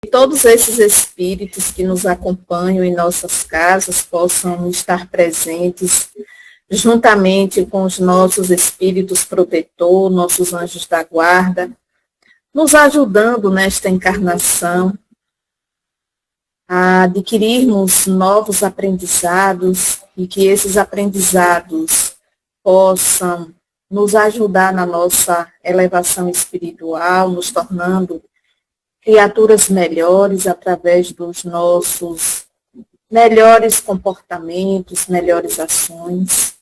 todos esses espíritos que nos acompanham em nossas casas possam estar presentes juntamente com os nossos espíritos protetor, nossos anjos da guarda, nos ajudando nesta encarnação a adquirirmos novos aprendizados e que esses aprendizados possam nos ajudar na nossa elevação espiritual, nos tornando criaturas melhores através dos nossos melhores comportamentos, melhores ações.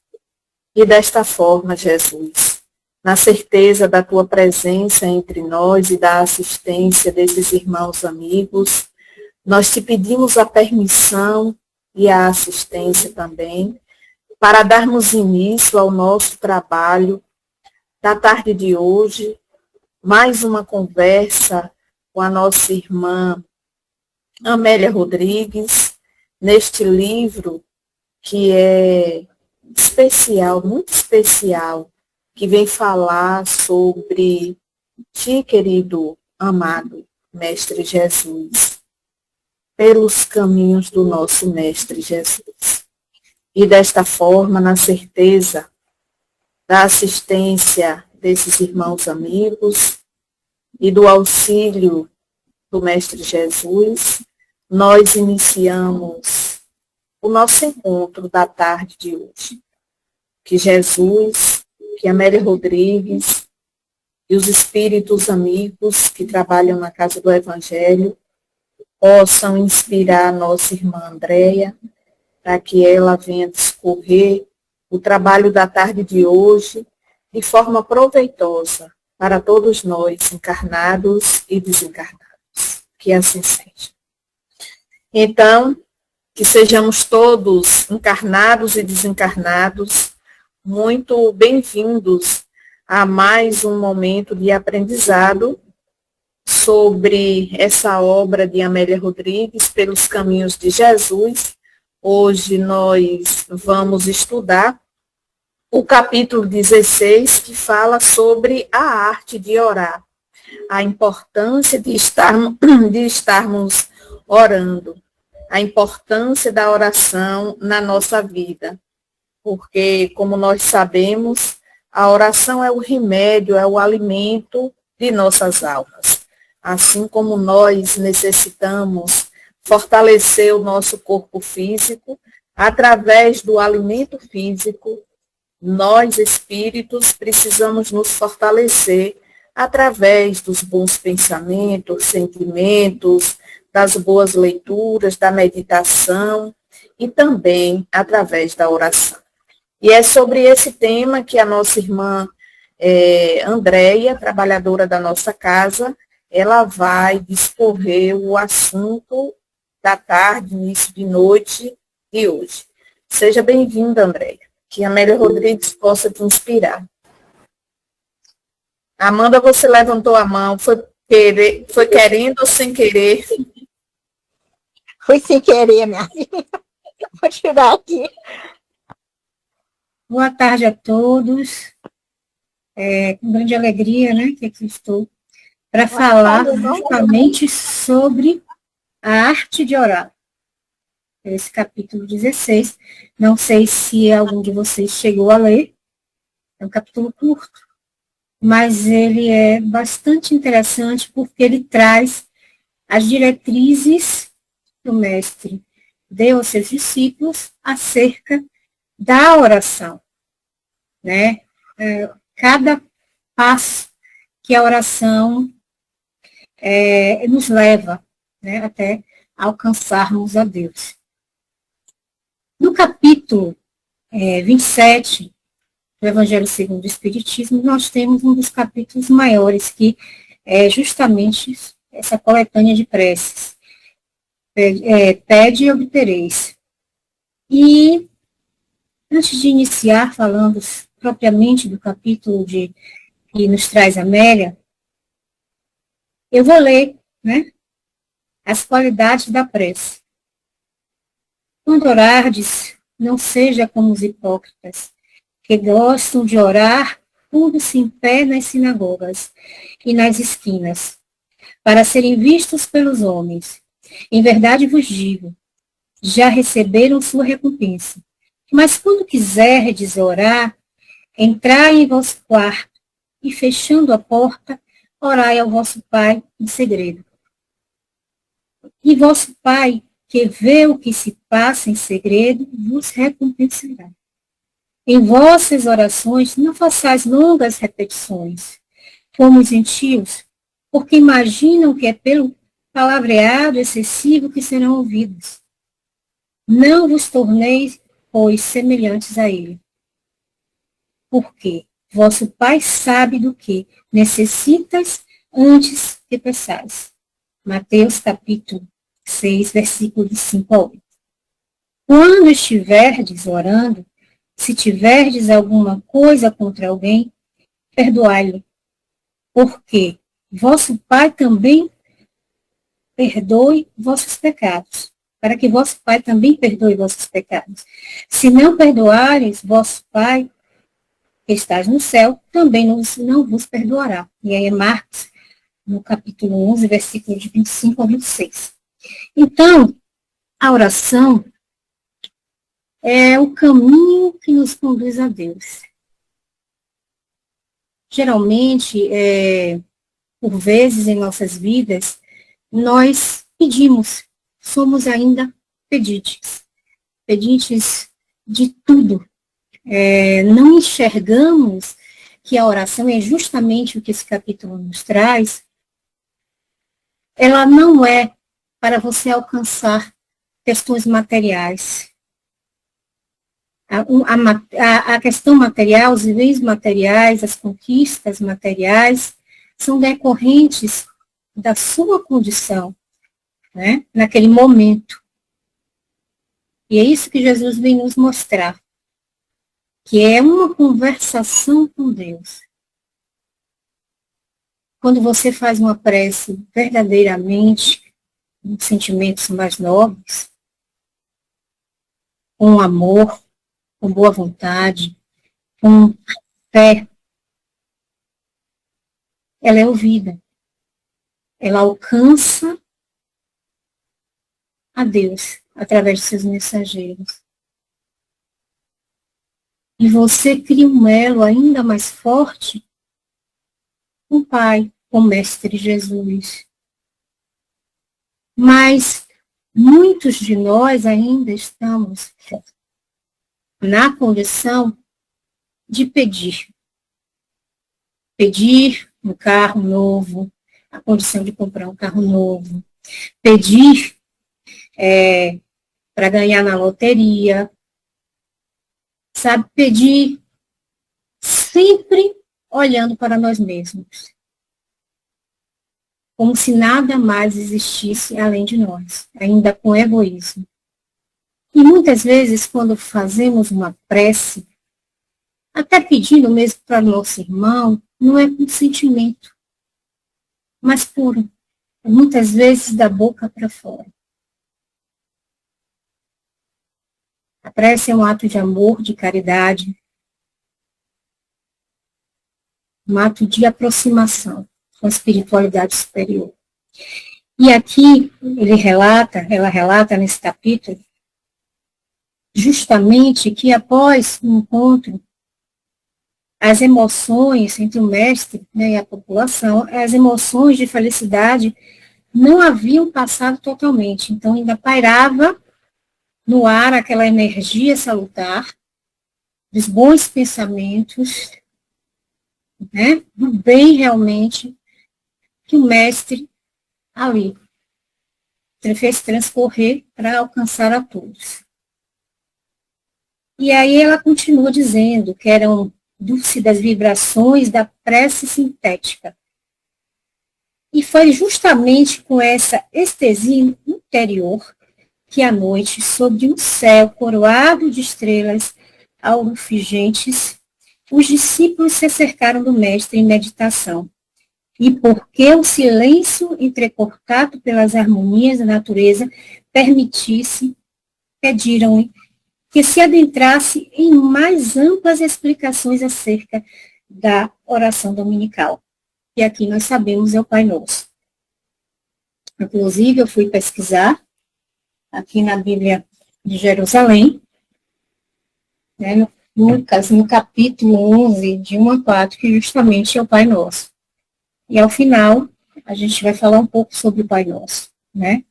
E desta forma, Jesus, na certeza da tua presença entre nós e da assistência desses irmãos amigos, nós te pedimos a permissão e a assistência também para darmos início ao nosso trabalho da tarde de hoje, mais uma conversa com a nossa irmã Amélia Rodrigues, neste livro que é especial, muito especial, que vem falar sobre ti, querido, amado Mestre Jesus, pelos caminhos do nosso Mestre Jesus. E desta forma, na certeza da assistência desses irmãos amigos e do auxílio do Mestre Jesus, nós iniciamos o nosso encontro da tarde de hoje. Que Jesus, que Amélia Rodrigues e os espíritos amigos que trabalham na Casa do Evangelho possam inspirar a nossa irmã Andréia, para que ela venha discorrer o trabalho da tarde de hoje de forma proveitosa para todos nós, encarnados e desencarnados. Que assim seja. Então, que sejamos todos, encarnados e desencarnados, muito bem-vindos a mais um momento de aprendizado sobre essa obra de Amélia Rodrigues, Pelos Caminhos de Jesus. Hoje nós vamos estudar o capítulo 16, que fala sobre a arte de orar, a importância de estarmos orando, a importância da oração na nossa vida, porque, como nós sabemos, a oração é o remédio, é o alimento de nossas almas. Assim como nós necessitamos fortalecer o nosso corpo físico, através do alimento físico, nós, espíritos, precisamos nos fortalecer através dos bons pensamentos, sentimentos, das boas leituras, da meditação e também através da oração. E é sobre esse tema que a nossa irmã Andréia, trabalhadora da nossa casa, ela vai discorrer o assunto da tarde, início de noite de hoje. Seja bem-vinda, Andréia. Que a Amélia Rodrigues possa te inspirar. Amanda, você levantou a mão, foi querendo ou sem querer? Foi sem querer, minha filha. Vou tirar aqui. Boa tarde a todos. Com grande alegria, né, que aqui estou, para falar justamente sobre a arte de orar. Esse capítulo 16, não sei se algum de vocês chegou a ler, é um capítulo curto, mas ele é bastante interessante porque ele traz as diretrizes que o mestre deu aos seus discípulos acerca da oração, né? Cada passo que a oração nos leva, né, até alcançarmos a Deus. No capítulo 27 do Evangelho segundo o Espiritismo, nós temos um dos capítulos maiores, que é justamente essa coletânea de preces. Pede e obtereis. E, antes de iniciar falando propriamente do capítulo que nos traz Amélia, eu vou ler, né, as qualidades da prece. Quando orardes, não seja como os hipócritas, que gostam de orar pondo-se em pé nas sinagogas e nas esquinas, para serem vistos pelos homens. Em verdade vos digo, já receberam sua recompensa. Mas quando quiserdes orar, entrai em vosso quarto e, fechando a porta, orai ao vosso Pai em segredo. E vosso Pai, que vê o que se passa em segredo, vos recompensará. Em vossas orações, não façais longas repetições, como os gentios, porque imaginam que é pelo palavreado excessivo que serão ouvidos. Não vos torneis, pois, semelhantes a ele. Porque vosso Pai sabe do que necessitas antes que peçais. Mateus capítulo 6, versículo de 5 a 8. Quando estiverdes orando, se tiverdes alguma coisa contra alguém, perdoai-lo, porque vosso Pai também perdoe vossos pecados, para que vosso Pai também perdoe vossos pecados. Se não perdoares, vosso Pai, que estás no céu, também não vos perdoará. E aí é Marcos, no capítulo 11, versículo de 25 a 26. Então, a oração é o caminho que nos conduz a Deus. Geralmente, por vezes em nossas vidas, nós pedimos, somos ainda pedintes de tudo. Não enxergamos que a oração é justamente o que esse capítulo nos traz. Ela não é para você alcançar questões materiais. A questão material, os bens materiais, as conquistas materiais, são decorrentes da sua condição, né, naquele momento. E é isso que Jesus vem nos mostrar, que é uma conversação com Deus. Quando você faz uma prece verdadeiramente, com sentimentos mais nobres, com amor, com boa vontade, com fé, ela é ouvida. Ela alcança a Deus através de seus mensageiros. E você cria um elo ainda mais forte com o Pai, com o Mestre Jesus. Mas muitos de nós ainda estamos na condição de pedir. Pedir um carro novo, a condição de comprar um carro novo. Pedir para ganhar na loteria. Sabe, pedir sempre olhando para nós mesmos. Como se nada mais existisse além de nós, ainda com egoísmo. E muitas vezes, quando fazemos uma prece, até pedindo mesmo para o nosso irmão, não é com sentimento, mas puro. Muitas vezes da boca para fora. A prece é um ato de amor, de caridade, um ato de aproximação com a espiritualidade superior. E aqui ela relata nesse capítulo, justamente que após o encontro, as emoções entre o mestre, né, e a população, as emoções de felicidade não haviam passado totalmente. Então ainda pairava no ar aquela energia salutar, dos bons pensamentos, né, do bem realmente que o mestre ali fez transcorrer para alcançar a todos. E aí ela continua dizendo que eram dúlcidas vibrações da prece sintética. E foi justamente com essa estesia interior que à noite, sobre um céu coroado de estrelas aurifugentes, os discípulos se cercaram do mestre em meditação. E porque o silêncio entrecortado pelas harmonias da natureza permitisse, pediram-lhe que se adentrasse em mais amplas explicações acerca da oração dominical. E aqui nós sabemos é o Pai Nosso. Inclusive, eu fui pesquisar aqui na Bíblia de Jerusalém, né, no capítulo 11, de 1 a 4, que justamente é o Pai Nosso. E ao final, a gente vai falar um pouco sobre o Pai Nosso, né?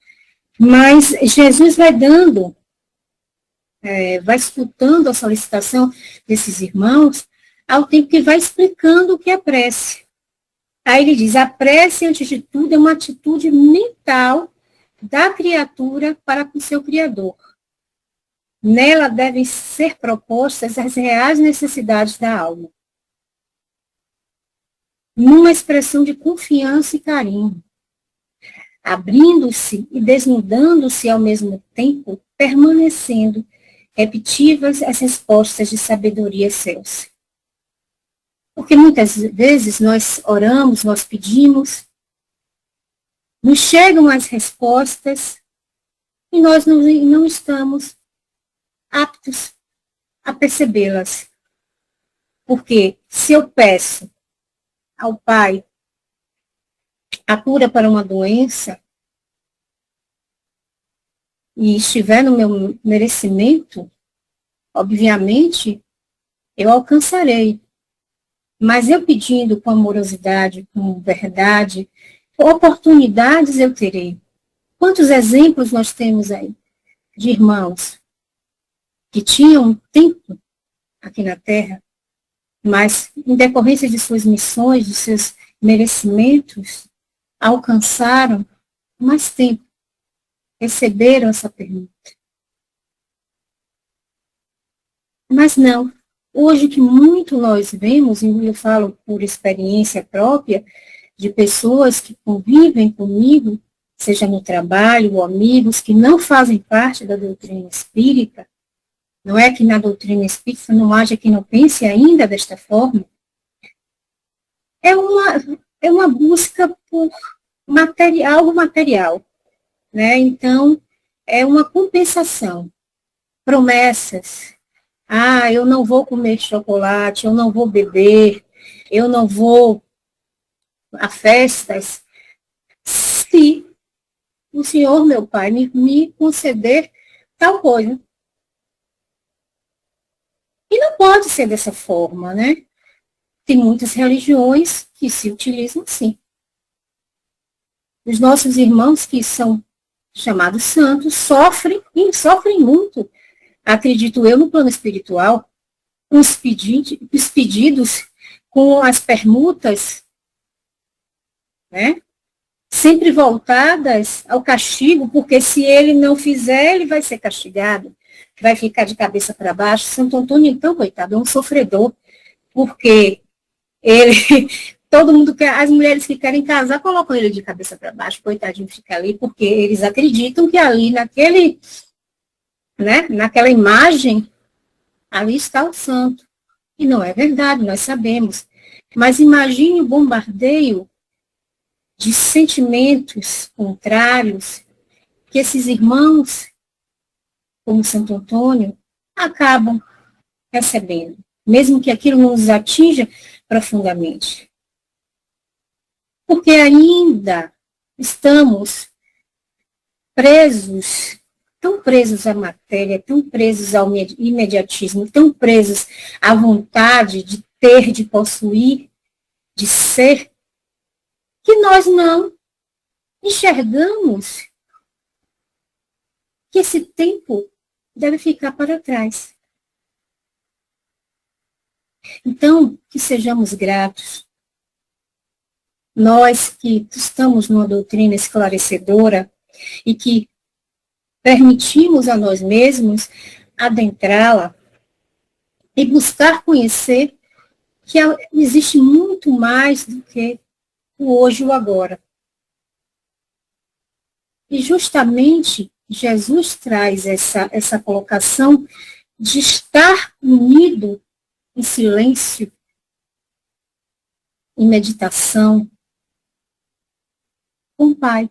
Mas Jesus vai dando, vai escutando a solicitação desses irmãos, ao tempo que vai explicando o que é prece. Aí ele diz, a prece, antes de tudo, é uma atitude mental da criatura para com seu Criador. Nela devem ser propostas as reais necessidades da alma, numa expressão de confiança e carinho, abrindo-se e desnudando-se ao mesmo tempo, permanecendo repetitivas as respostas de sabedoria excelsa. Porque muitas vezes nós oramos, nós pedimos, nos chegam as respostas e nós não estamos aptos a percebê-las. Porque se eu peço ao Pai a cura para uma doença e estiver no meu merecimento, obviamente, eu alcançarei. Mas eu pedindo com amorosidade, com verdade, oportunidades eu terei. Quantos exemplos nós temos aí de irmãos que tinham tempo aqui na Terra, mas em decorrência de suas missões, de seus merecimentos, alcançaram mais tempo, receberam essa pergunta. Mas não. Hoje que muito nós vemos, e eu falo por experiência própria, de pessoas que convivem comigo, seja no trabalho ou amigos que não fazem parte da doutrina espírita, não é que na doutrina espírita não haja quem não pense ainda desta forma, é uma busca por algo material, né? Então, é uma compensação, promessas. Ah, eu não vou comer chocolate, eu não vou beber, eu não vou a festas, se o Senhor, meu Pai, me conceder tal coisa. E não pode ser dessa forma, né? Tem muitas religiões que se utilizam assim. Os nossos irmãos que são chamados santos sofrem, e sofrem muito, acredito eu, no plano espiritual, os pedidos com as permutas, né? Sempre voltadas ao castigo, porque se ele não fizer, ele vai ser castigado, vai ficar de cabeça para baixo. Santo Antônio, então, coitado, é um sofredor, porque ele, todo mundo quer, as mulheres que querem casar, colocam ele de cabeça para baixo, coitadinho fica ali, porque eles acreditam que ali naquela imagem, ali está o santo. E não é verdade, nós sabemos. Mas imagine o bombardeio de sentimentos contrários que esses irmãos, como Santo Antônio, acabam recebendo, mesmo que aquilo não os atinja profundamente. Porque ainda estamos presos, tão presos à matéria, tão presos ao imediatismo, tão presos à vontade de ter, de possuir, de ser, que nós não enxergamos que esse tempo deve ficar para trás. Então, que sejamos gratos. Nós que estamos numa doutrina esclarecedora e que permitimos a nós mesmos adentrá-la e buscar conhecer que existe muito mais do que o hoje e o agora. E justamente Jesus traz essa colocação de estar unido em silêncio, em meditação, com o Pai.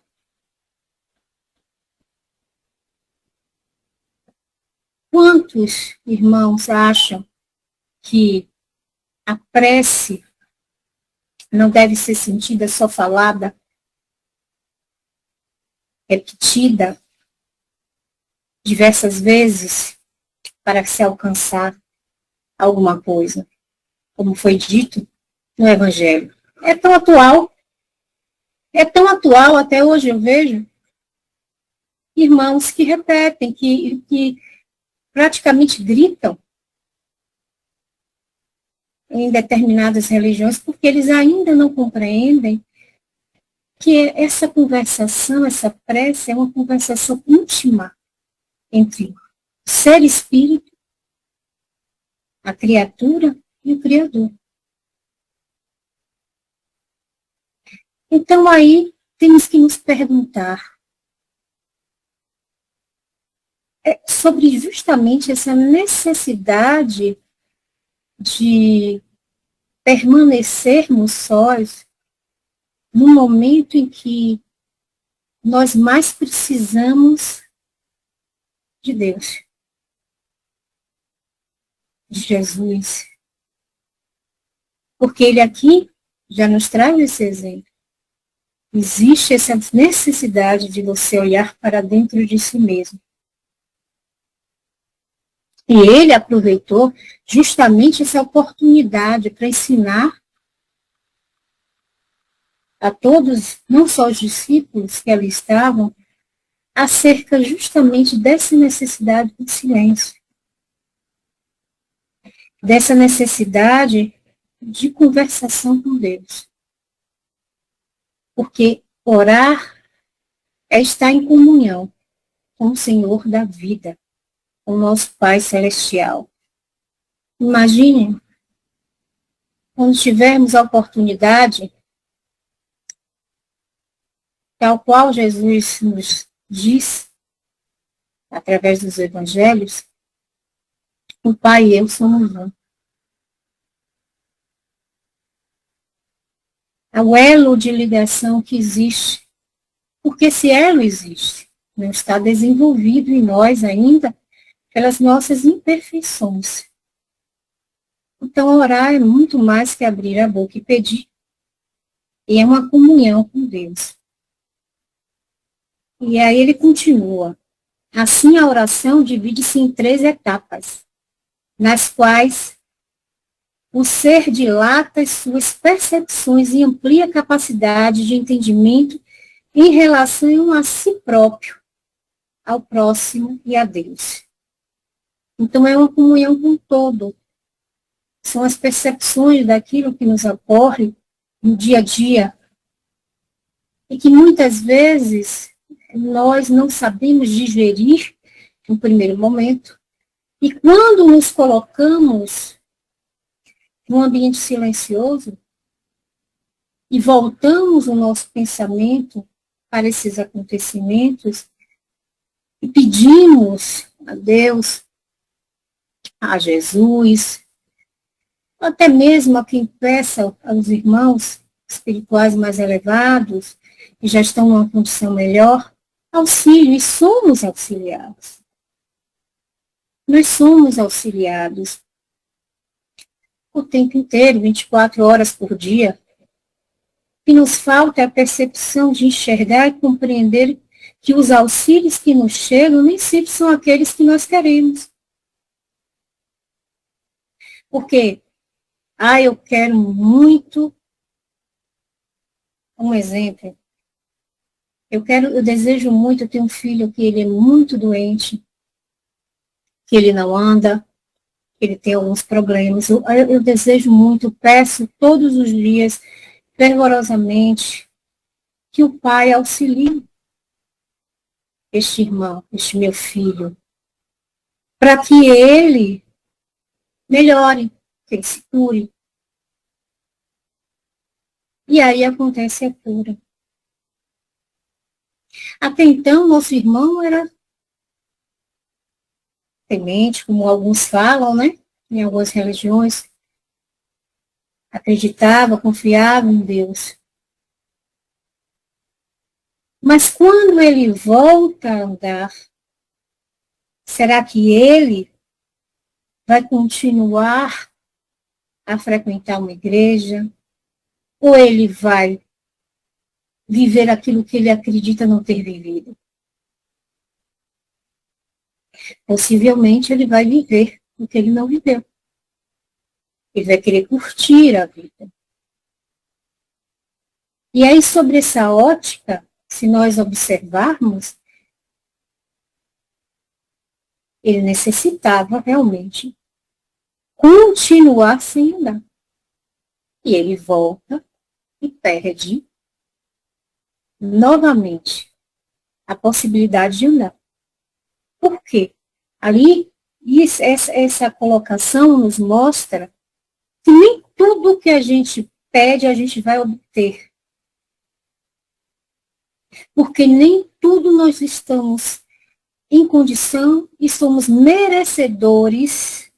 Quantos irmãos acham que a prece não deve ser sentida, só falada? repetida diversas vezes para se alcançar alguma coisa, como foi dito no Evangelho. É tão atual até hoje eu vejo irmãos que repetem, que praticamente gritam em determinadas religiões, porque eles ainda não compreendem que essa conversação, essa prece é uma conversação íntima entre o ser espírito, a criatura e o Criador. Então aí temos que nos perguntar sobre justamente essa necessidade de permanecermos sós no momento em que nós mais precisamos de Deus, de Jesus. Porque ele aqui já nos traz esse exemplo. Existe essa necessidade de você olhar para dentro de si mesmo. E ele aproveitou justamente essa oportunidade para ensinar a todos, não só os discípulos que ali estavam, acerca justamente dessa necessidade de silêncio, dessa necessidade de conversação com Deus. Porque orar é estar em comunhão com o Senhor da vida, com o nosso Pai Celestial. Imaginem, quando tivermos a oportunidade, tal qual Jesus nos diz, através dos evangelhos, o Pai e eu somos um. É o elo de ligação que existe, porque esse elo existe, não está desenvolvido em nós ainda pelas nossas imperfeições. Então, orar é muito mais que abrir a boca e pedir. E é uma comunhão com Deus. E aí ele continua. Assim, a oração divide-se em 3 etapas, nas quais o ser dilata as suas percepções e amplia a capacidade de entendimento em relação a si próprio, ao próximo e a Deus. Então, é uma comunhão com o todo. São as percepções daquilo que nos ocorre no dia a dia e que muitas vezes nós não sabemos digerir no primeiro momento. E quando nos colocamos num ambiente silencioso e voltamos o nosso pensamento para esses acontecimentos e pedimos a Deus, a Jesus, até mesmo a quem peça aos irmãos espirituais mais elevados, que já estão numa condição melhor, auxílio, e somos auxiliados. Nós somos auxiliados o tempo inteiro, 24 horas por dia. O que nos falta é a percepção de enxergar e compreender que os auxílios que nos chegam nem sempre são aqueles que nós queremos. Porque, eu quero muito, um exemplo, eu desejo muito, eu tenho um filho que ele é muito doente, que ele não anda, ele tem alguns problemas. Eu desejo muito, peço todos os dias, fervorosamente, que o Pai auxilie este irmão, este meu filho, para que ele melhore, que ele se cure. E aí acontece a cura. Até então, nosso irmão era temente, como alguns falam, né? Em algumas religiões. Acreditava, confiava em Deus. Mas quando ele volta a andar, será que ele vai continuar a frequentar uma igreja? Ou ele vai viver aquilo que ele acredita não ter vivido? Possivelmente ele vai viver o que ele não viveu. Ele vai querer curtir a vida. E aí, sobre essa ótica, se nós observarmos, ele necessitava realmente continuar sem andar. E ele volta e perde novamente a possibilidade de andar. Por quê? Ali, essa colocação nos mostra que nem tudo que a gente pede a gente vai obter. Porque nem tudo nós estamos em condição e somos merecedores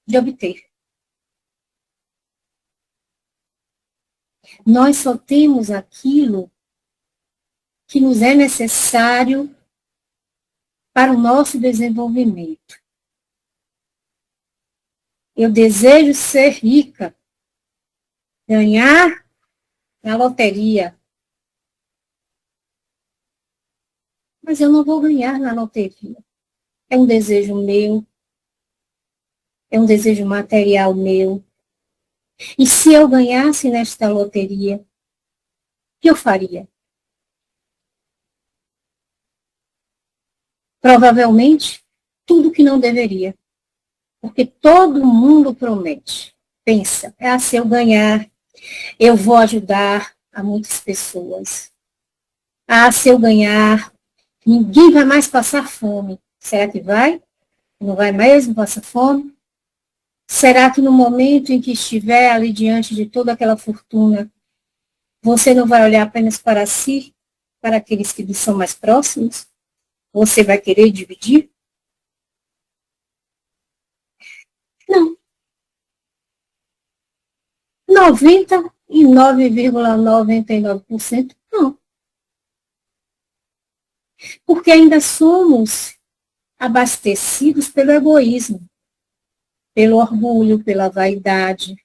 de obter. Nós só temos aquilo que nos é necessário para o nosso desenvolvimento. Eu desejo ser rica, ganhar na loteria. Mas eu não vou ganhar na loteria. É um desejo meu, é um desejo material meu. E se eu ganhasse nesta loteria, o que eu faria? Provavelmente, tudo que não deveria. Porque todo mundo promete. Pensa, se eu ganhar, eu vou ajudar a muitas pessoas. Se eu ganhar, ninguém vai mais passar fome. Será que vai? Não vai mesmo passar fome? Será que no momento em que estiver ali diante de toda aquela fortuna, você não vai olhar apenas para si, para aqueles que lhe são mais próximos? Você vai querer dividir? Não. 99,99% não. Porque ainda somos abastecidos pelo egoísmo, pelo orgulho, pela vaidade.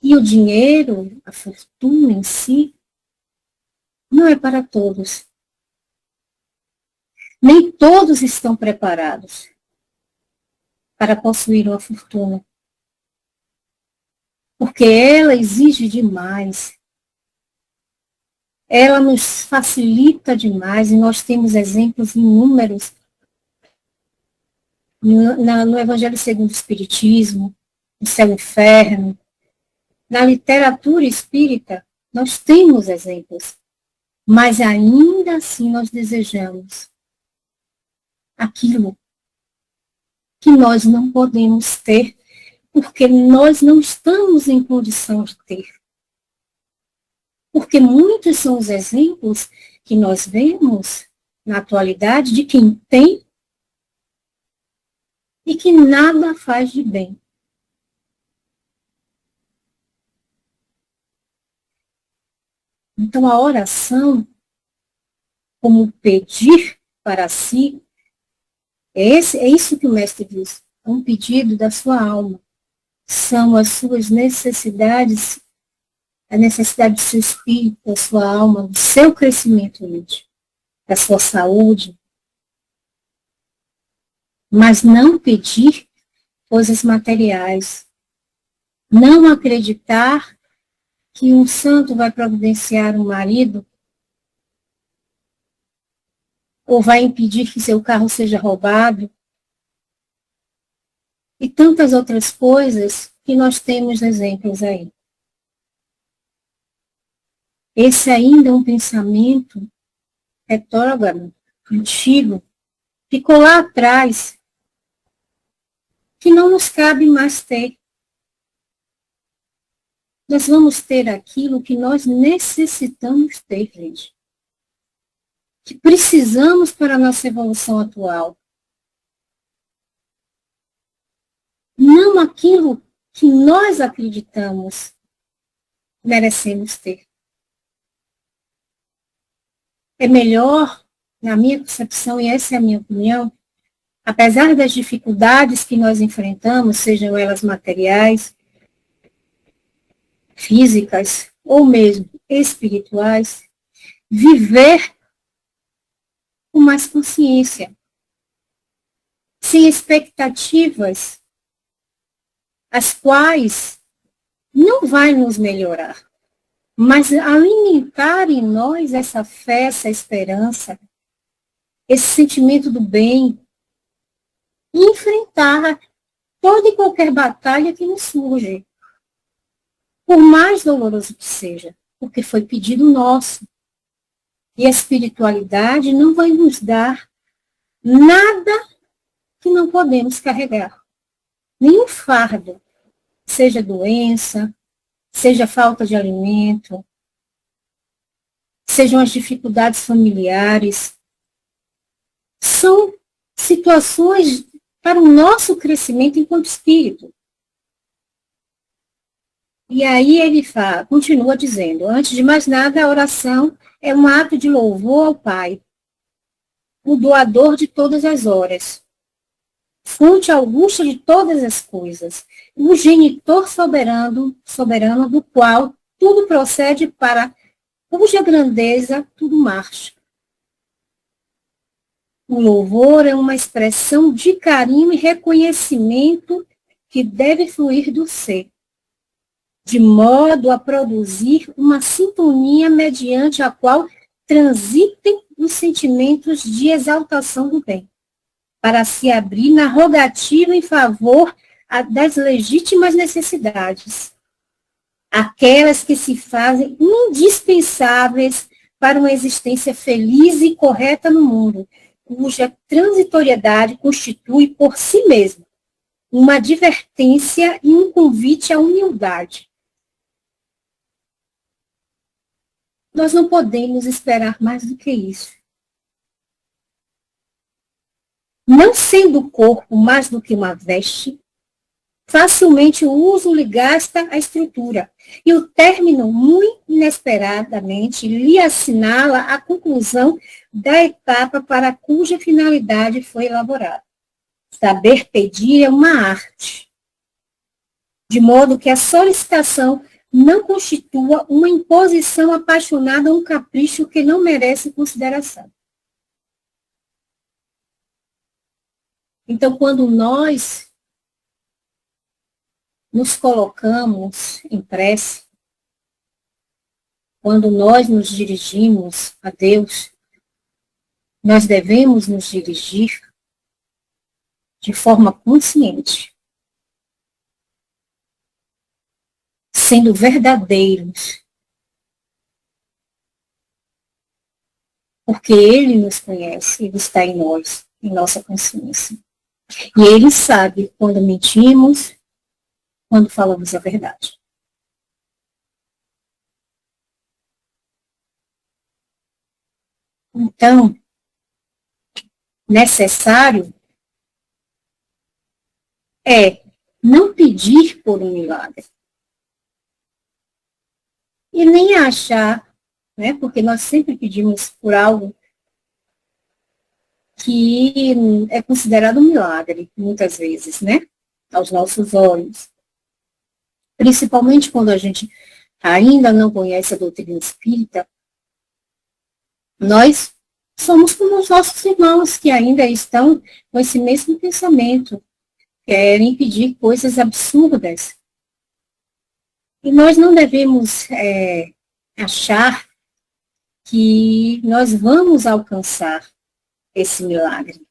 E o dinheiro, a fortuna em si, não é para todos. Nem todos estão preparados para possuir uma fortuna. Porque ela exige demais. Ela nos facilita demais e nós temos exemplos inúmeros no Evangelho segundo o Espiritismo, no Céu e Inferno, na literatura espírita, nós temos exemplos, mas ainda assim nós desejamos aquilo que nós não podemos ter, porque nós não estamos em condição de ter. Porque muitos são os exemplos que nós vemos na atualidade de quem tem e que nada faz de bem. Então, a oração, como pedir para si, é isso que o mestre diz, é um pedido da sua alma. São as suas necessidades, a necessidade do seu espírito, da sua alma, do seu crescimento íntimo, da sua saúde. Mas não pedir coisas materiais. Não acreditar que um santo vai providenciar um marido ou vai impedir que seu carro seja roubado. E tantas outras coisas que nós temos exemplos aí. Esse ainda é um pensamento retrógrado, antigo, ficou lá atrás, que não nos cabe mais ter. Nós vamos ter aquilo que nós necessitamos ter, gente. Que precisamos para a nossa evolução atual. Não aquilo que nós acreditamos merecemos ter. É melhor, na minha concepção, e essa é a minha opinião, apesar das dificuldades que nós enfrentamos, sejam elas materiais, físicas ou mesmo espirituais, viver com mais consciência, sem expectativas, as quais não vai nos melhorar, mas alimentar em nós essa fé, essa esperança, esse sentimento do bem, e enfrentar toda e qualquer batalha que nos surge, por mais doloroso que seja, porque foi pedido nosso. E a espiritualidade não vai nos dar nada que não podemos carregar. Nenhum fardo, seja doença, seja falta de alimento, sejam as dificuldades familiares, são situações para o nosso crescimento enquanto espírito. E aí ele continua dizendo, antes de mais nada, a oração é um ato de louvor ao Pai, o doador de todas as horas, fonte augusta de todas as coisas, o genitor soberano do qual tudo procede, para cuja grandeza tudo marcha. O louvor é uma expressão de carinho e reconhecimento que deve fluir do ser, de modo a produzir uma sintonia mediante a qual transitem os sentimentos de exaltação do bem, para se abrir na rogativa em favor das legítimas necessidades, aquelas que se fazem indispensáveis para uma existência feliz e correta no mundo, cuja transitoriedade constitui por si mesma uma advertência e um convite à humildade. Nós não podemos esperar mais do que isso. Não sendo o corpo mais do que uma veste, facilmente o uso lhe gasta a estrutura, e o término, muito inesperadamente, lhe assinala a conclusão da etapa para cuja finalidade foi elaborada. Saber pedir é uma arte, de modo que a solicitação não constitua uma imposição apaixonada ou um capricho que não merece consideração. Então, quando nós nos colocamos em prece, quando nós nos dirigimos a Deus, nós devemos nos dirigir de forma consciente, sendo verdadeiros, porque Ele nos conhece, Ele está em nós, em nossa consciência. E Ele sabe quando mentimos, quando falamos a verdade. Então, necessário é não pedir por um milagre. E nem achar, né, porque nós sempre pedimos por algo que é considerado um milagre, muitas vezes, né, aos nossos olhos. Principalmente quando a gente ainda não conhece a doutrina espírita, nós somos como os nossos irmãos que ainda estão com esse mesmo pensamento, querem pedir coisas absurdas. E nós não devemos achar que nós vamos alcançar esse milagre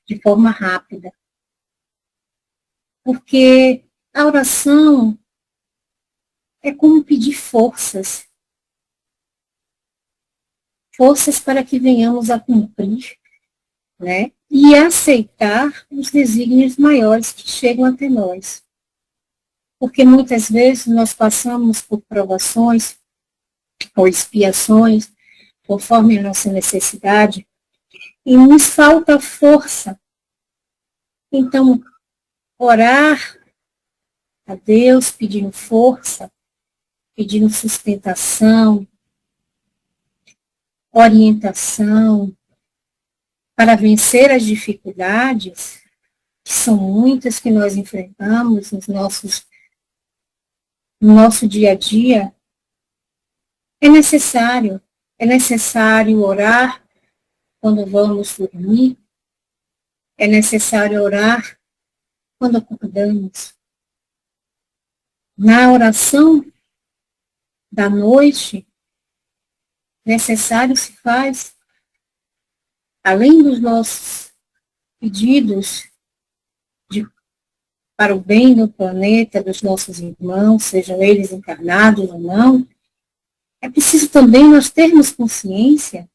de forma rápida. Porque a oração é como pedir forças. Forças para que venhamos a cumprir, né? E aceitar os desígnios maiores que chegam até nós. Porque muitas vezes nós passamos por provações ou expiações, conforme a nossa necessidade, e nos falta força. Então, orar a Deus pedindo força, pedindo sustentação, orientação, para vencer as dificuldades, que são muitas que nós enfrentamos no nosso dia a dia, é necessário orar quando vamos dormir, é necessário orar quando acordamos. Na oração da noite, necessário se faz, além dos nossos pedidos para o bem do planeta, dos nossos irmãos, sejam eles encarnados ou não, é preciso também nós termos consciência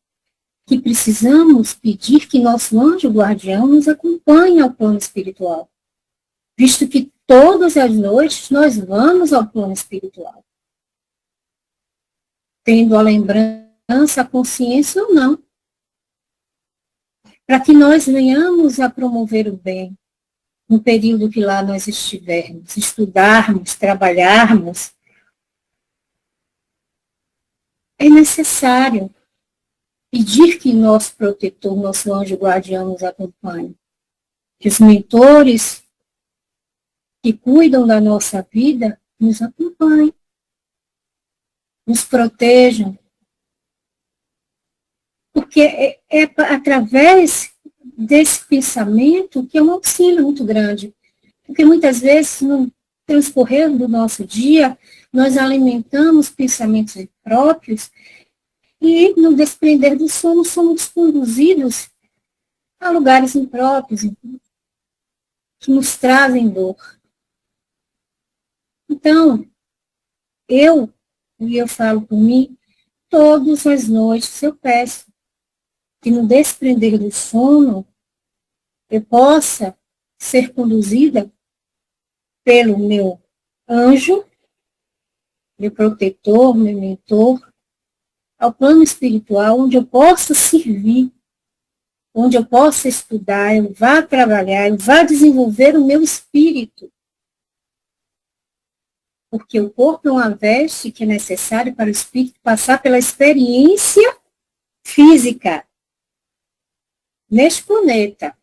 que precisamos pedir que nosso anjo guardião nos acompanhe ao plano espiritual, visto que todas as noites nós vamos ao plano espiritual, tendo a lembrança, a consciência ou não, para que nós venhamos a promover o bem no período que lá nós estivermos, estudarmos, trabalharmos. É necessário pedir que nosso protetor, nosso anjo guardião nos acompanhe, que os mentores que cuidam da nossa vida nos acompanhem, nos protejam, porque é através desse pensamento que é um auxílio muito grande, porque muitas vezes no transcorrer do nosso dia nós alimentamos pensamentos próprios e no desprender do sono somos conduzidos a lugares impróprios que nos trazem dor. Então, eu falo por mim, todas as noites eu peço que no desprender do sono eu possa ser conduzida pelo meu anjo, meu protetor, meu mentor, ao plano espiritual, onde eu possa servir, onde eu possa estudar, eu vá trabalhar, eu vá desenvolver o meu espírito. Porque o corpo é uma veste que é necessária para o espírito passar pela experiência física neste planeta.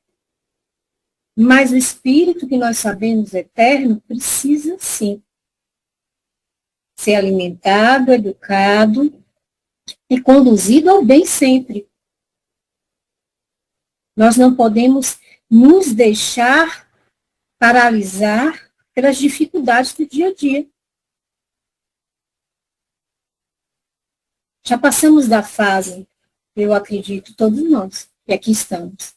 Mas o espírito que nós sabemos eterno precisa sim ser alimentado, educado e conduzido ao bem sempre. Nós não podemos nos deixar paralisar pelas dificuldades do dia a dia. Já passamos da fase, eu acredito, todos nós, que aqui estamos,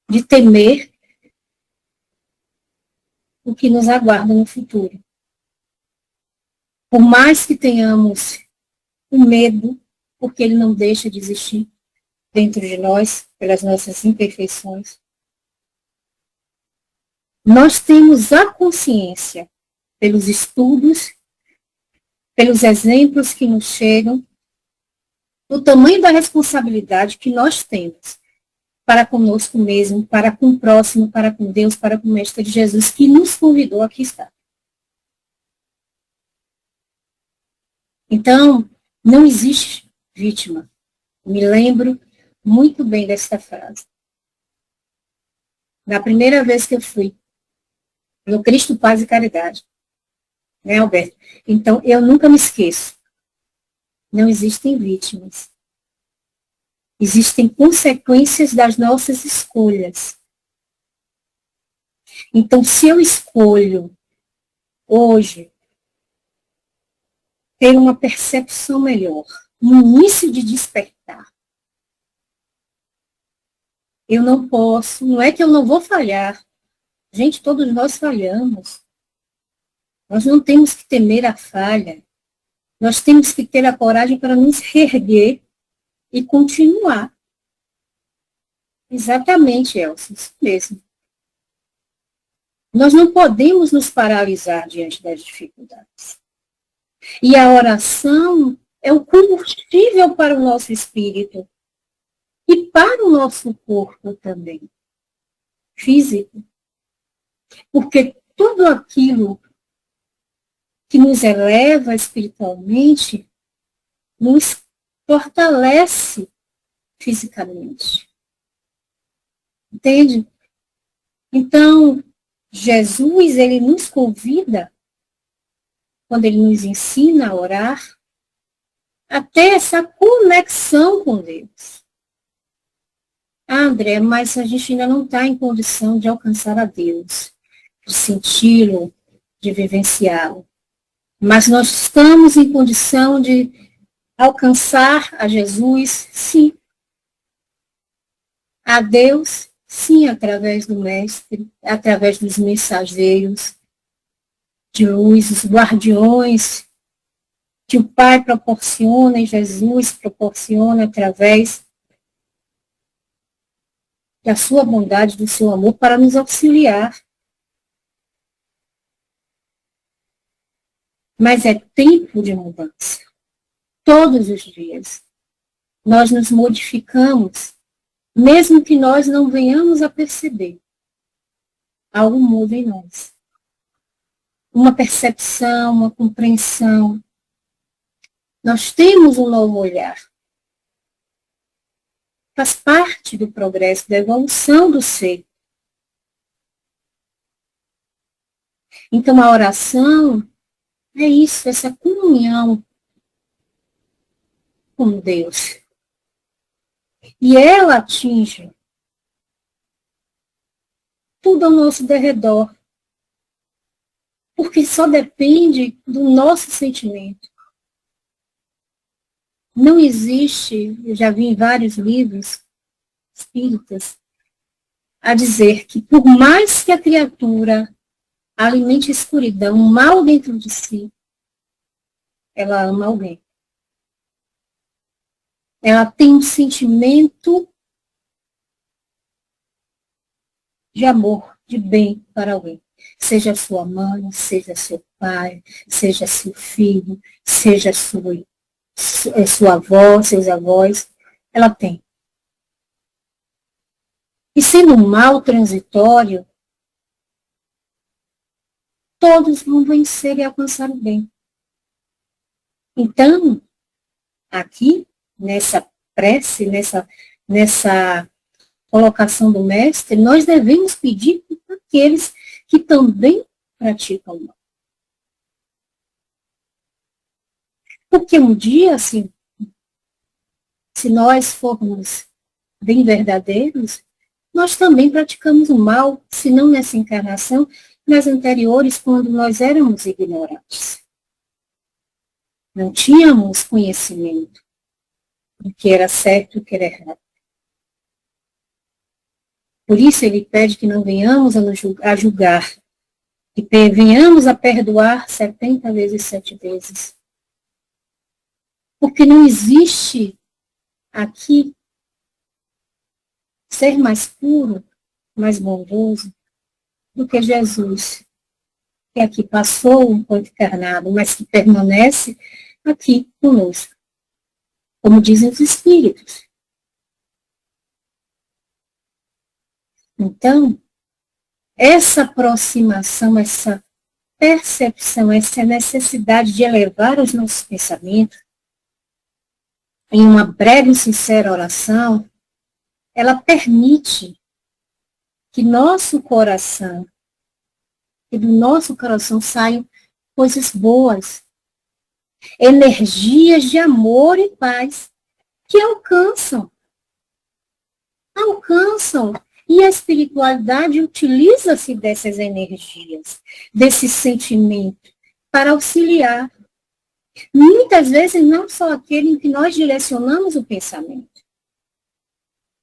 de temer o que nos aguarda no futuro. Por mais que tenhamos o medo, porque ele não deixa de existir dentro de nós, pelas nossas imperfeições, nós temos a consciência, pelos estudos, pelos exemplos que nos chegam, do tamanho da responsabilidade que nós temos para conosco mesmo, para com o próximo, para com Deus, para com o Mestre Jesus, que nos convidou aqui estar. Então, não existe vítima. Me lembro muito bem desta frase. Na primeira vez que eu fui no Cristo, Paz e Caridade, né, Alberto? Então, eu nunca me esqueço. Não existem vítimas. Existem consequências das nossas escolhas. Então, se eu escolho hoje ter uma percepção melhor, um início de despertar, eu não posso, não é que eu não vou falhar. Gente, todos nós falhamos. Nós não temos que temer a falha. Nós temos que ter a coragem para nos reerguer e continuar. Exatamente, Elsa, isso mesmo. Nós não podemos nos paralisar diante das dificuldades. E a oração é o combustível para o nosso espírito e para o nosso corpo também, físico. Porque tudo aquilo que nos eleva espiritualmente nos fortalece fisicamente. Entende? Então, Jesus, ele nos convida, quando ele nos ensina a orar, a ter essa conexão com Deus. Ah, André, mas a gente ainda não está em condição de alcançar a Deus, de senti-lo, de vivenciá-lo. Mas nós estamos em condição de alcançar a Jesus, sim. A Deus, sim, através do Mestre, através dos mensageiros de luz, os guardiões que o Pai proporciona e Jesus proporciona através da sua bondade, do seu amor, para nos auxiliar. Mas é tempo de mudança. Todos os dias. Nós nos modificamos, mesmo que nós não venhamos a perceber. Algo muda em nós. Uma percepção, uma compreensão. Nós temos um novo olhar. Faz parte do progresso, da evolução do ser. Então, a oração é isso, essa comunhão com Deus. E ela atinge tudo ao nosso derredor. Porque só depende do nosso sentimento. Não existe, eu já vi em vários livros espíritas, a dizer que por mais que a criatura alimente a escuridão, o mal dentro de si, ela ama alguém. Ela tem um sentimento de amor, de bem para alguém. Seja sua mãe, seja seu pai, seja seu filho, seja sua avó, seus avós, ela tem. E sendo um mal transitório, todos vão vencer e alcançar o bem. Então, aqui, nessa prece, nessa colocação do mestre, nós devemos pedir para aqueles que também praticam o mal. Porque um dia, assim, se nós formos bem verdadeiros, nós também praticamos o mal, se não nessa encarnação, nas anteriores, quando nós éramos ignorantes. Não tínhamos conhecimento do que era certo e o que era errado. Por isso ele pede que não venhamos a julgar, que venhamos a perdoar 70 vezes, 7 vezes. Porque não existe aqui ser mais puro, mais bondoso do que Jesus, que aqui passou enquanto encarnado, mas que permanece aqui conosco, como dizem os Espíritos. Então, essa aproximação, essa percepção, essa necessidade de elevar os nossos pensamentos em uma breve e sincera oração, ela permite que nosso coração, que do nosso coração saiam coisas boas, energias de amor e paz que alcançam. E a espiritualidade utiliza-se dessas energias, desse sentimento, para auxiliar. Muitas vezes não só aquele em que nós direcionamos o pensamento,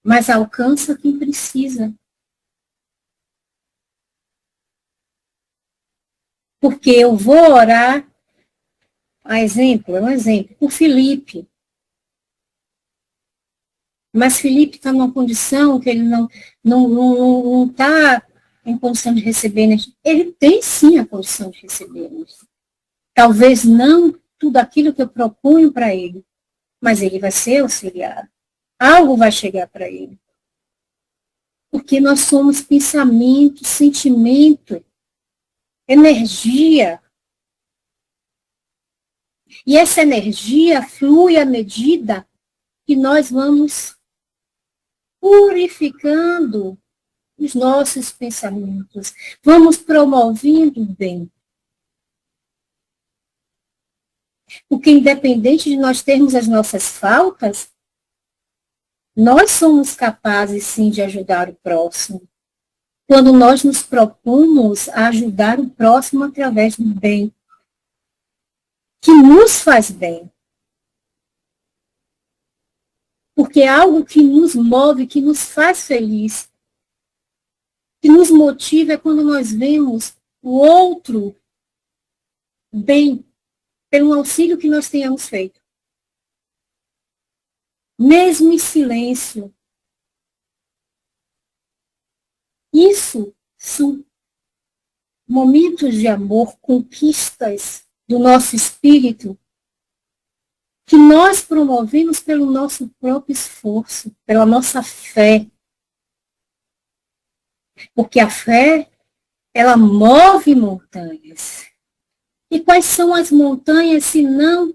mas alcança quem precisa. Porque eu vou orar, um exemplo, por Felipe. Mas Felipe está numa condição que ele não está em condição de receber energia. Ele tem sim a condição de receber energia. Talvez não tudo aquilo que eu proponho para ele, mas ele vai ser auxiliado. Algo vai chegar para ele. Porque nós somos pensamento, sentimento, energia. E essa energia flui à medida que nós vamos purificando os nossos pensamentos, vamos promovendo o bem. Porque independente de nós termos as nossas faltas, nós somos capazes, sim, de ajudar o próximo. Quando nós nos propomos a ajudar o próximo através do bem, que nos faz bem. Porque é algo que nos move, que nos faz feliz, que nos motiva é quando nós vemos o outro bem, pelo auxílio que nós tenhamos feito. Mesmo em silêncio. Isso são momentos de amor, conquistas do nosso espírito, que nós promovemos pelo nosso próprio esforço, pela nossa fé. Porque a fé, ela move montanhas. E quais são as montanhas, se não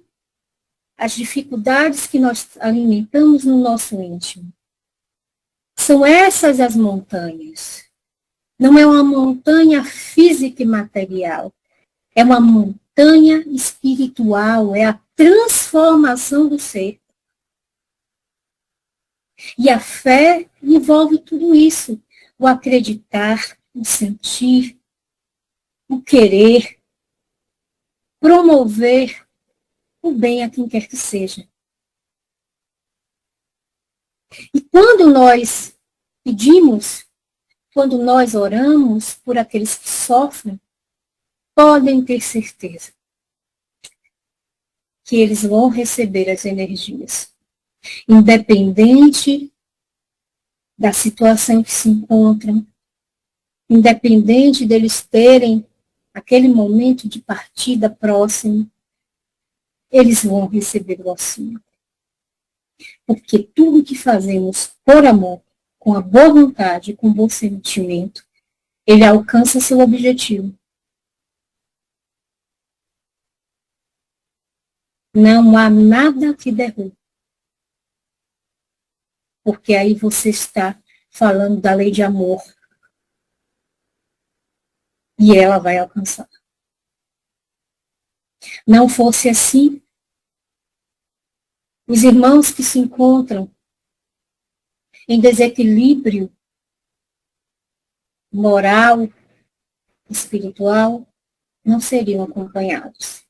as dificuldades que nós alimentamos no nosso íntimo? São essas as montanhas. Não é uma montanha física e material. É uma montanha espiritual, é a transformação do ser. E a fé envolve tudo isso. O acreditar, o sentir, o querer, promover o bem a quem quer que seja. E quando nós pedimos, quando nós oramos por aqueles que sofrem, podem ter certeza que eles vão receber as energias. Independente da situação em que se encontram, independente deles terem aquele momento de partida próximo, eles vão receber o auxílio. Porque tudo que fazemos por amor, com a boa vontade, com bom sentimento, ele alcança seu objetivo. Não há nada que derrube. Porque aí você está falando da lei de amor. E ela vai alcançar. Não fosse assim, os irmãos que se encontram em desequilíbrio moral, espiritual, não seriam acompanhados.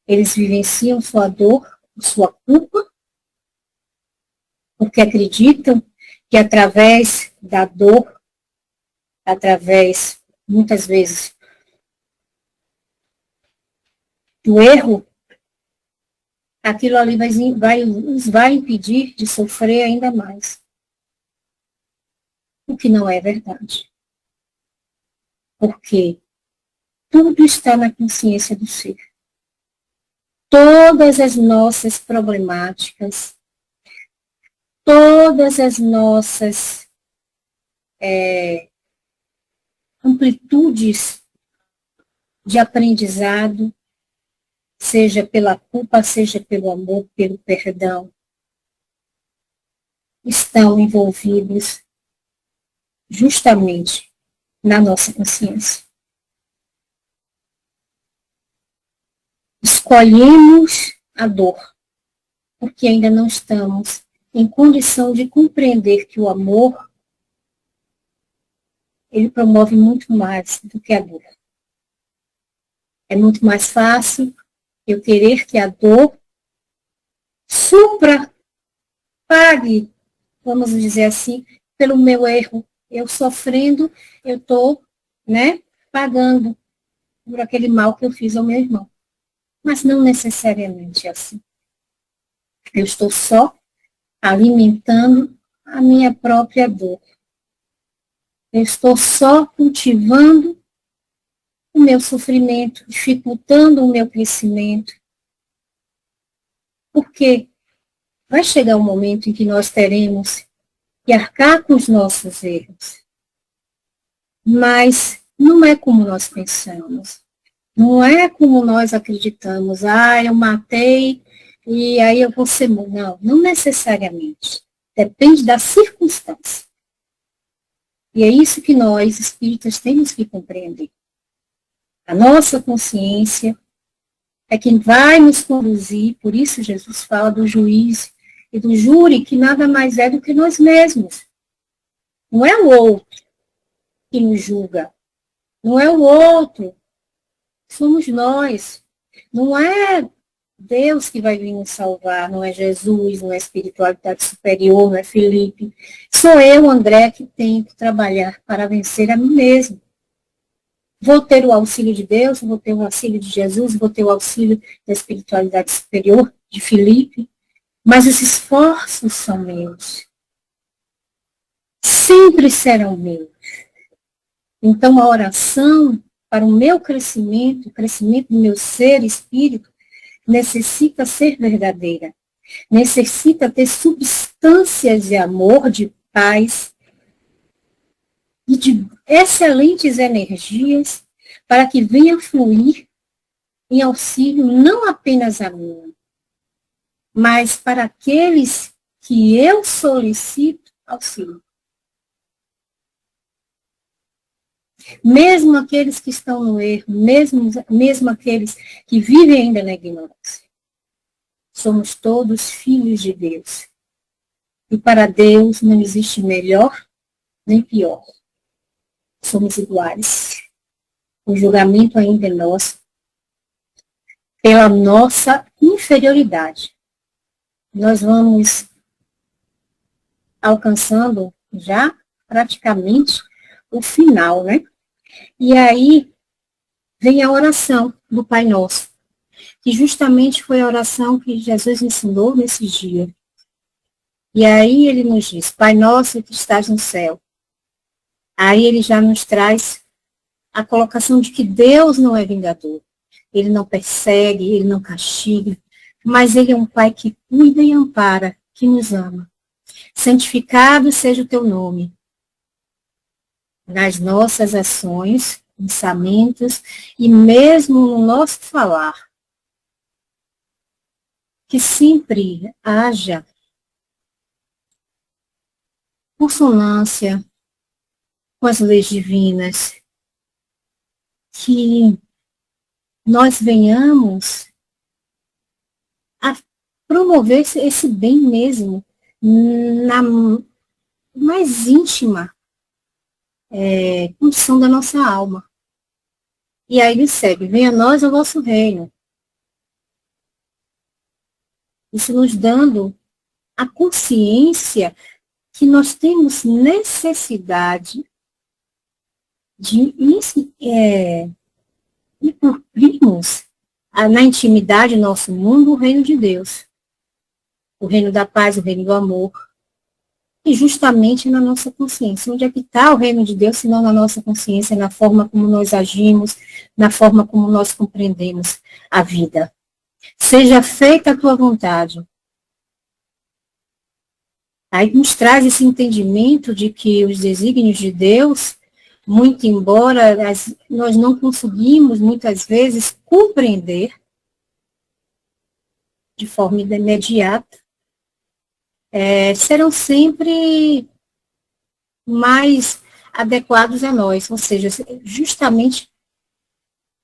Eles vivenciam sua dor, sua culpa, porque acreditam que através da dor, através, muitas vezes, do erro, aquilo ali os vai impedir de sofrer ainda mais. O que não é verdade. Porque tudo está na consciência do ser. Todas as nossas problemáticas, todas as nossas amplitudes de aprendizado, seja pela culpa, seja pelo amor, pelo perdão, estão envolvidos justamente na nossa consciência. Escolhemos a dor, porque ainda não estamos em condição de compreender que o amor, ele promove muito mais do que a dor. É muito mais fácil eu querer que a dor pague, vamos dizer assim, pelo meu erro. Eu sofrendo, eu estou, pagando por aquele mal que eu fiz ao meu irmão. Mas não necessariamente é assim. Eu estou só alimentando a minha própria dor. Eu estou só cultivando o meu sofrimento, dificultando o meu crescimento. Porque vai chegar um momento em que nós teremos que arcar com os nossos erros. Mas não é como nós pensamos. Não é como nós acreditamos. Eu matei e aí eu vou ser bom. Não necessariamente. Depende da circunstância. E é isso que nós, espíritas, temos que compreender. A nossa consciência é quem vai nos conduzir. Por isso Jesus fala do juiz e do júri, que nada mais é do que nós mesmos. Não é o outro que nos julga. Não é o outro. Somos nós. Não é Deus que vai vir nos salvar. Não é Jesus, não é espiritualidade superior, não é Felipe. Sou eu, André, que tenho que trabalhar para vencer a mim mesmo. Vou ter o auxílio de Deus, vou ter o auxílio de Jesus, vou ter o auxílio da espiritualidade superior, de Felipe, mas os esforços são meus. Sempre serão meus. Então, a oração para o meu crescimento, o crescimento do meu ser, espírito, necessita ser verdadeira. Necessita ter substâncias de amor, de paz, e de excelentes energias para que venha fluir em auxílio não apenas a mim, mas para aqueles que eu solicito auxílio. Mesmo aqueles que estão no erro, mesmo aqueles que vivem ainda na ignorância. Somos todos filhos de Deus. E para Deus não existe melhor nem pior. Somos iguais. O julgamento ainda é nosso, pela nossa inferioridade. Nós vamos alcançando já praticamente o final, né? E aí vem a oração do Pai Nosso, que justamente foi a oração que Jesus ensinou nesse dia. E aí ele nos diz, Pai Nosso que estás no céu. Aí ele já nos traz a colocação de que Deus não é vingador. Ele não persegue, ele não castiga, mas ele é um Pai que cuida e ampara, que nos ama. Santificado seja o teu nome. Nas nossas ações, pensamentos e mesmo no nosso falar. Que sempre haja consonância com as leis divinas, que nós venhamos a promover esse bem mesmo na mais íntima condição da nossa alma. E aí ele segue, venha a nós o vosso reino. Isso nos dando a consciência que nós temos necessidade de cumprirmos na intimidade do nosso mundo o reino de Deus. O reino da paz, o reino do amor. E justamente na nossa consciência. Onde é que está o reino de Deus, se não na nossa consciência, na forma como nós agimos, na forma como nós compreendemos a vida. Seja feita a tua vontade. Aí nos traz esse entendimento de que os desígnios de Deus, muito embora nós não conseguimos, muitas vezes, compreender de forma imediata, serão sempre mais adequados a nós, ou seja, justamente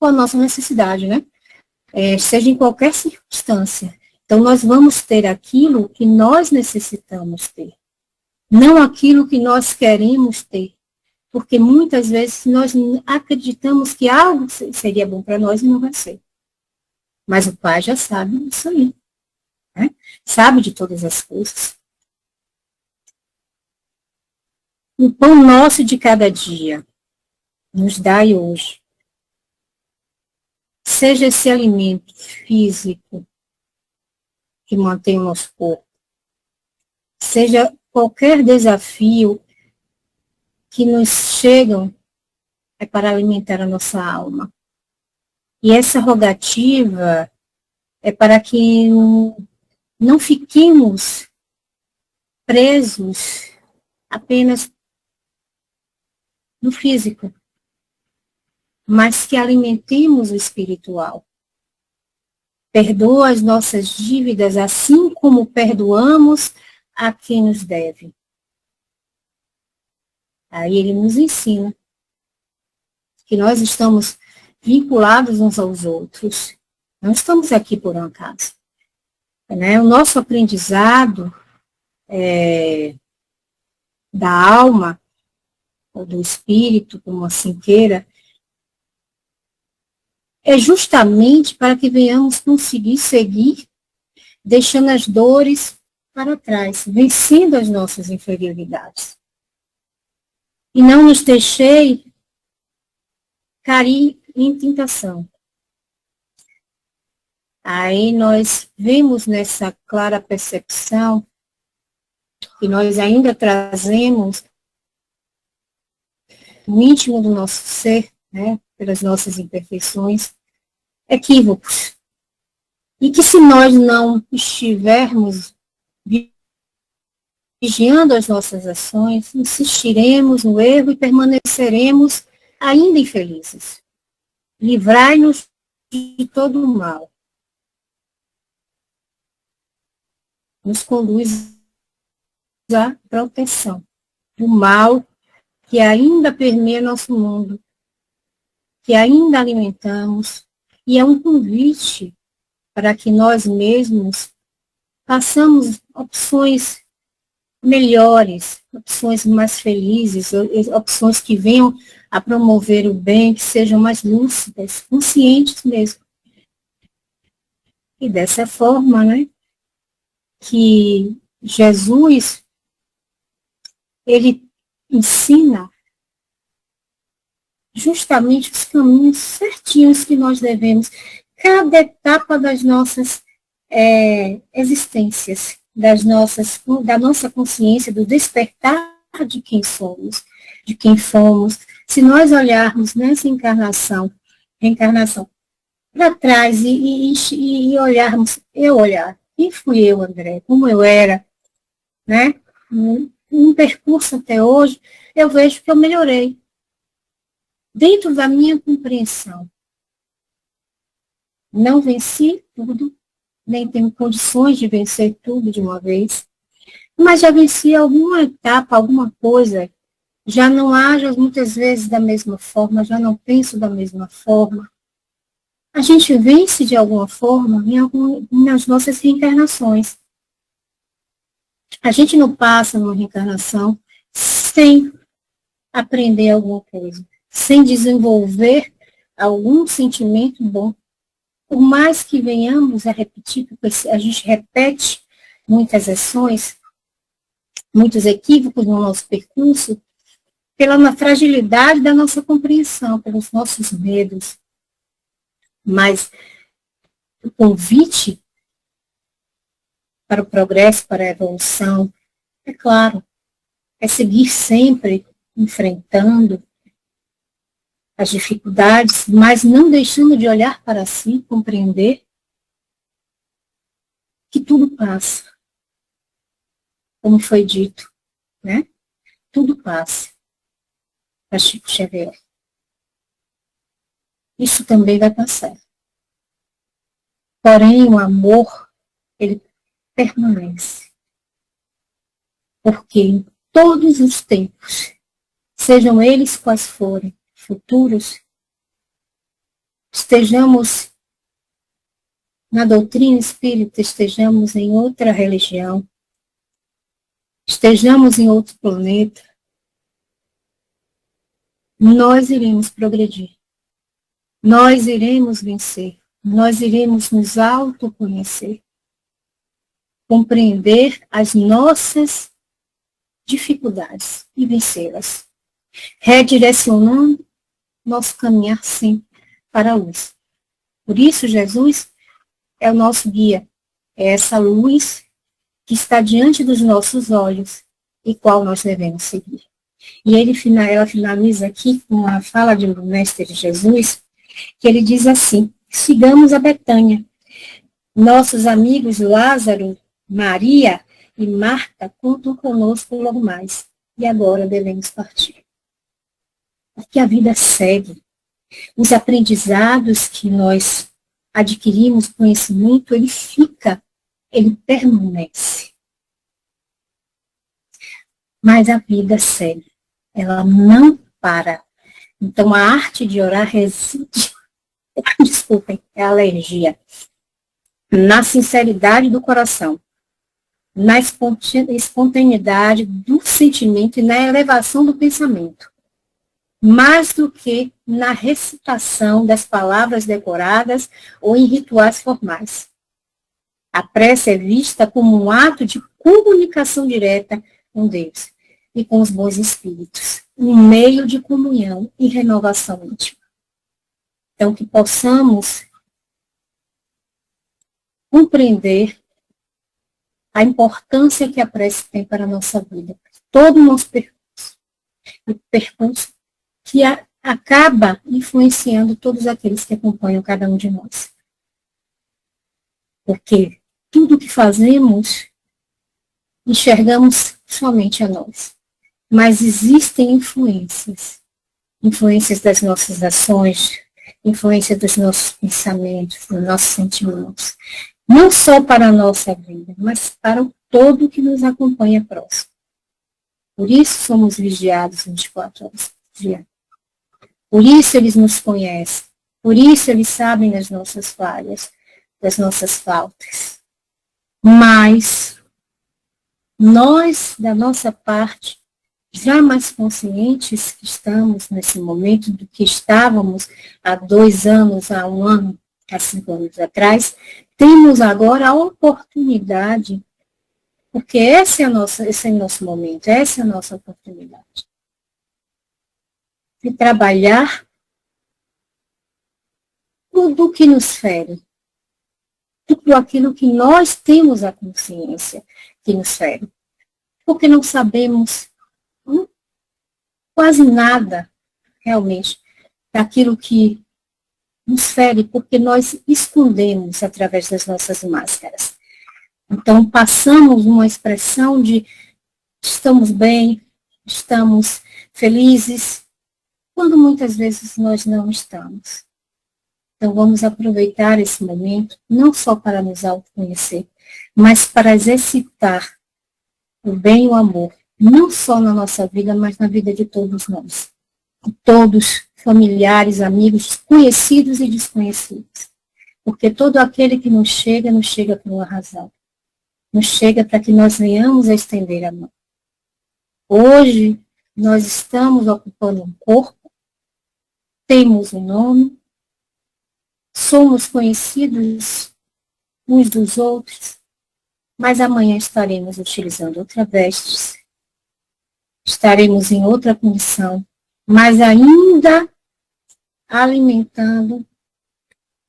com a nossa necessidade, né? Seja em qualquer circunstância. Então, nós vamos ter aquilo que nós necessitamos ter, não aquilo que nós queremos ter, porque muitas vezes nós acreditamos que algo seria bom para nós e não vai ser. Mas o Pai já sabe disso aí, né? Sabe de todas as coisas. O pão nosso de cada dia nos dai hoje. Seja esse alimento físico que mantém o nosso corpo, seja qualquer desafio que nos chegam para alimentar a nossa alma. E essa rogativa é para que não fiquemos presos apenas no físico, mas que alimentemos o espiritual. Perdoa as nossas dívidas, assim como perdoamos a quem nos deve. Aí ele nos ensina que nós estamos vinculados uns aos outros. Não estamos aqui por um acaso. Né? O nosso aprendizado da alma, ou do espírito, como assim queira, é justamente para que venhamos conseguir seguir, deixando as dores para trás, vencendo as nossas inferioridades. E não nos deixei cair em tentação. Aí nós vemos nessa clara percepção que nós ainda trazemos no íntimo do nosso ser, né, pelas nossas imperfeições, equívocos. E que se nós não estivermos vigiando as nossas ações, insistiremos no erro e permaneceremos ainda infelizes. Livrai-nos de todo o mal. Nos conduz à proteção do mal que ainda permeia nosso mundo, que ainda alimentamos, e é um convite para que nós mesmos façamos opções melhores, opções mais felizes, opções que venham a promover o bem, que sejam mais lúcidas, conscientes mesmo. E dessa forma, né, que Jesus, ele ensina justamente os caminhos certinhos que nós devemos, cada etapa das nossas existências, da nossa consciência, do despertar de quem somos, de quem fomos. Se nós olharmos nessa reencarnação, para trás e olharmos, quem fui eu, André, como eu era, né? Um percurso até hoje, eu vejo que eu melhorei. Dentro da minha compreensão. Não venci tudo, nem tenho condições de vencer tudo de uma vez, mas já venci alguma etapa, alguma coisa. Já não ajo muitas vezes da mesma forma, já não penso da mesma forma. A gente vence de alguma forma nas nossas reencarnações. A gente não passa numa reencarnação sem aprender alguma coisa, sem desenvolver algum sentimento bom. Por mais que venhamos a repetir, porque a gente repete muitas ações, muitos equívocos no nosso percurso, pela fragilidade da nossa compreensão, pelos nossos medos. Mas o convite para o progresso, para a evolução, é claro, é seguir sempre enfrentando as dificuldades, mas não deixando de olhar para si, compreender que tudo passa. Como foi dito, né? Tudo passa. Para Chico Xavier. Isso também vai passar. Porém, o amor, ele permanece. Porque em todos os tempos, sejam eles quais forem, futuros, estejamos na doutrina espírita, estejamos em outra religião, estejamos em outro planeta, nós iremos progredir, nós iremos vencer, nós iremos nos autoconhecer, compreender as nossas dificuldades e vencê-las, redirecionando nosso caminhar sempre para a luz. Por isso, Jesus é o nosso guia, é essa luz que está diante dos nossos olhos e qual nós devemos seguir. E ela finaliza aqui com a fala do Mestre Jesus, que ele diz assim: sigamos a Betânia. Nossos amigos Lázaro, Maria e Marta contam conosco logo mais. E agora devemos partir. Porque a vida segue. Os aprendizados que nós adquirimos, conhecimento, ele fica, ele permanece. Mas a vida segue. Ela não para. Então, a arte de orar reside desculpem, é alergia. Na sinceridade do coração, na espontaneidade do sentimento e na elevação do pensamento, mais do que na recitação das palavras decoradas ou em rituais formais. A prece é vista como um ato de comunicação direta com Deus e com os bons espíritos, um meio de comunhão e renovação íntima. Então, que possamos compreender a importância que a prece tem para a nossa vida, todo o nosso percurso, o percurso que acaba influenciando todos aqueles que acompanham cada um de nós. Porque tudo que fazemos, enxergamos somente a nós. Mas existem influências das nossas ações, influência dos nossos pensamentos, dos nossos sentimentos. Não só para a nossa vida, mas para o todo que nos acompanha próximo. Por isso somos vigiados 24 horas por dia. Por isso eles nos conhecem. Por isso eles sabem das nossas falhas, das nossas faltas. Mas nós, da nossa parte, já mais conscientes que estamos nesse momento do que estávamos há 2 anos, há 1 ano, há 5 anos atrás, temos agora a oportunidade, porque esse é o nosso momento, essa é a nossa oportunidade, de trabalhar tudo o que nos fere, tudo aquilo que nós temos a consciência que nos fere, porque não sabemos quase nada, realmente, daquilo que nos fere, porque nós escondemos através das nossas máscaras. Então, passamos uma expressão de estamos bem, estamos felizes, quando muitas vezes nós não estamos. Então, vamos aproveitar esse momento, não só para nos autoconhecer, mas para exercitar o bem e o amor, não só na nossa vida, mas na vida de todos nós. De todos, familiares, amigos, conhecidos e desconhecidos. Porque todo aquele que nos chega por uma razão. Nos chega para que nós venhamos a estender a mão. Hoje, nós estamos ocupando um corpo, temos um nome, somos conhecidos uns dos outros, mas amanhã estaremos utilizando outra veste, estaremos em outra condição, mas ainda alimentando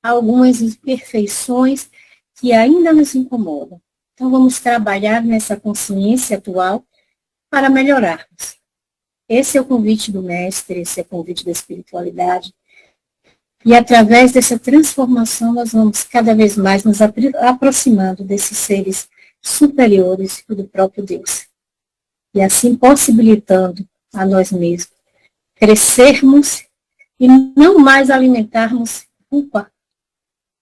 algumas imperfeições que ainda nos incomodam. Então, vamos trabalhar nessa consciência atual para melhorarmos. Esse é o convite do Mestre, esse é o convite da espiritualidade. E através dessa transformação, nós vamos cada vez mais nos aproximando desses seres superiores e do próprio Deus. E assim possibilitando a nós mesmos crescermos e não mais alimentarmos culpa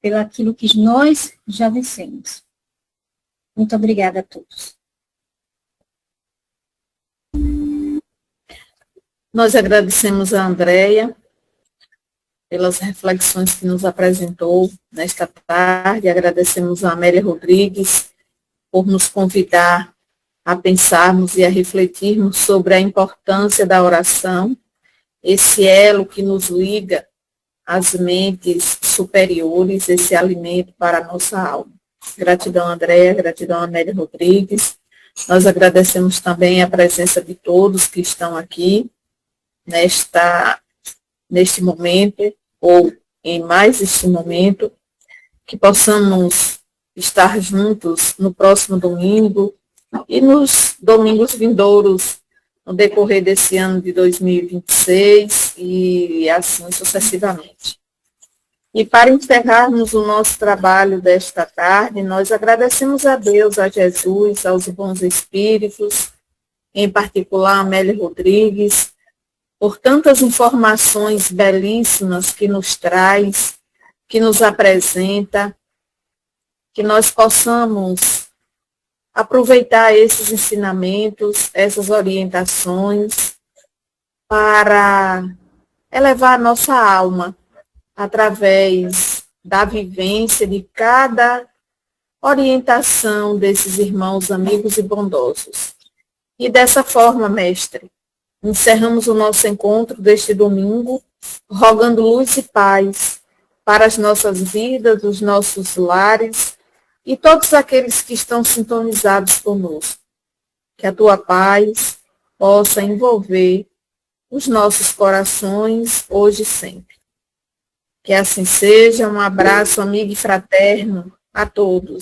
pelo aquilo que nós já vencemos. Muito obrigada a todos. Nós agradecemos a Andréia pelas reflexões que nos apresentou nesta tarde, agradecemos a Amélia Rodrigues por nos convidar a pensarmos e a refletirmos sobre a importância da oração, esse elo que nos liga às mentes superiores, esse alimento para a nossa alma. Gratidão, Andréia, gratidão, Amélia Rodrigues. Nós agradecemos também a presença de todos que estão aqui neste momento, ou em mais este momento, que possamos estar juntos no próximo domingo e nos domingos vindouros, no decorrer desse ano de 2026 e assim sucessivamente. E para encerrarmos o nosso trabalho desta tarde, nós agradecemos a Deus, a Jesus, aos bons espíritos, em particular a Amélia Rodrigues, por tantas informações belíssimas que nos traz, que nos apresenta, que nós possamos aproveitar esses ensinamentos, essas orientações, para elevar a nossa alma através da vivência de cada orientação desses irmãos, amigos e bondosos. E dessa forma, mestre, encerramos o nosso encontro deste domingo, rogando luz e paz para as nossas vidas, os nossos lares e todos aqueles que estão sintonizados conosco. Que a tua paz possa envolver os nossos corações hoje e sempre. Que assim seja. Um abraço amigo e fraterno a todos.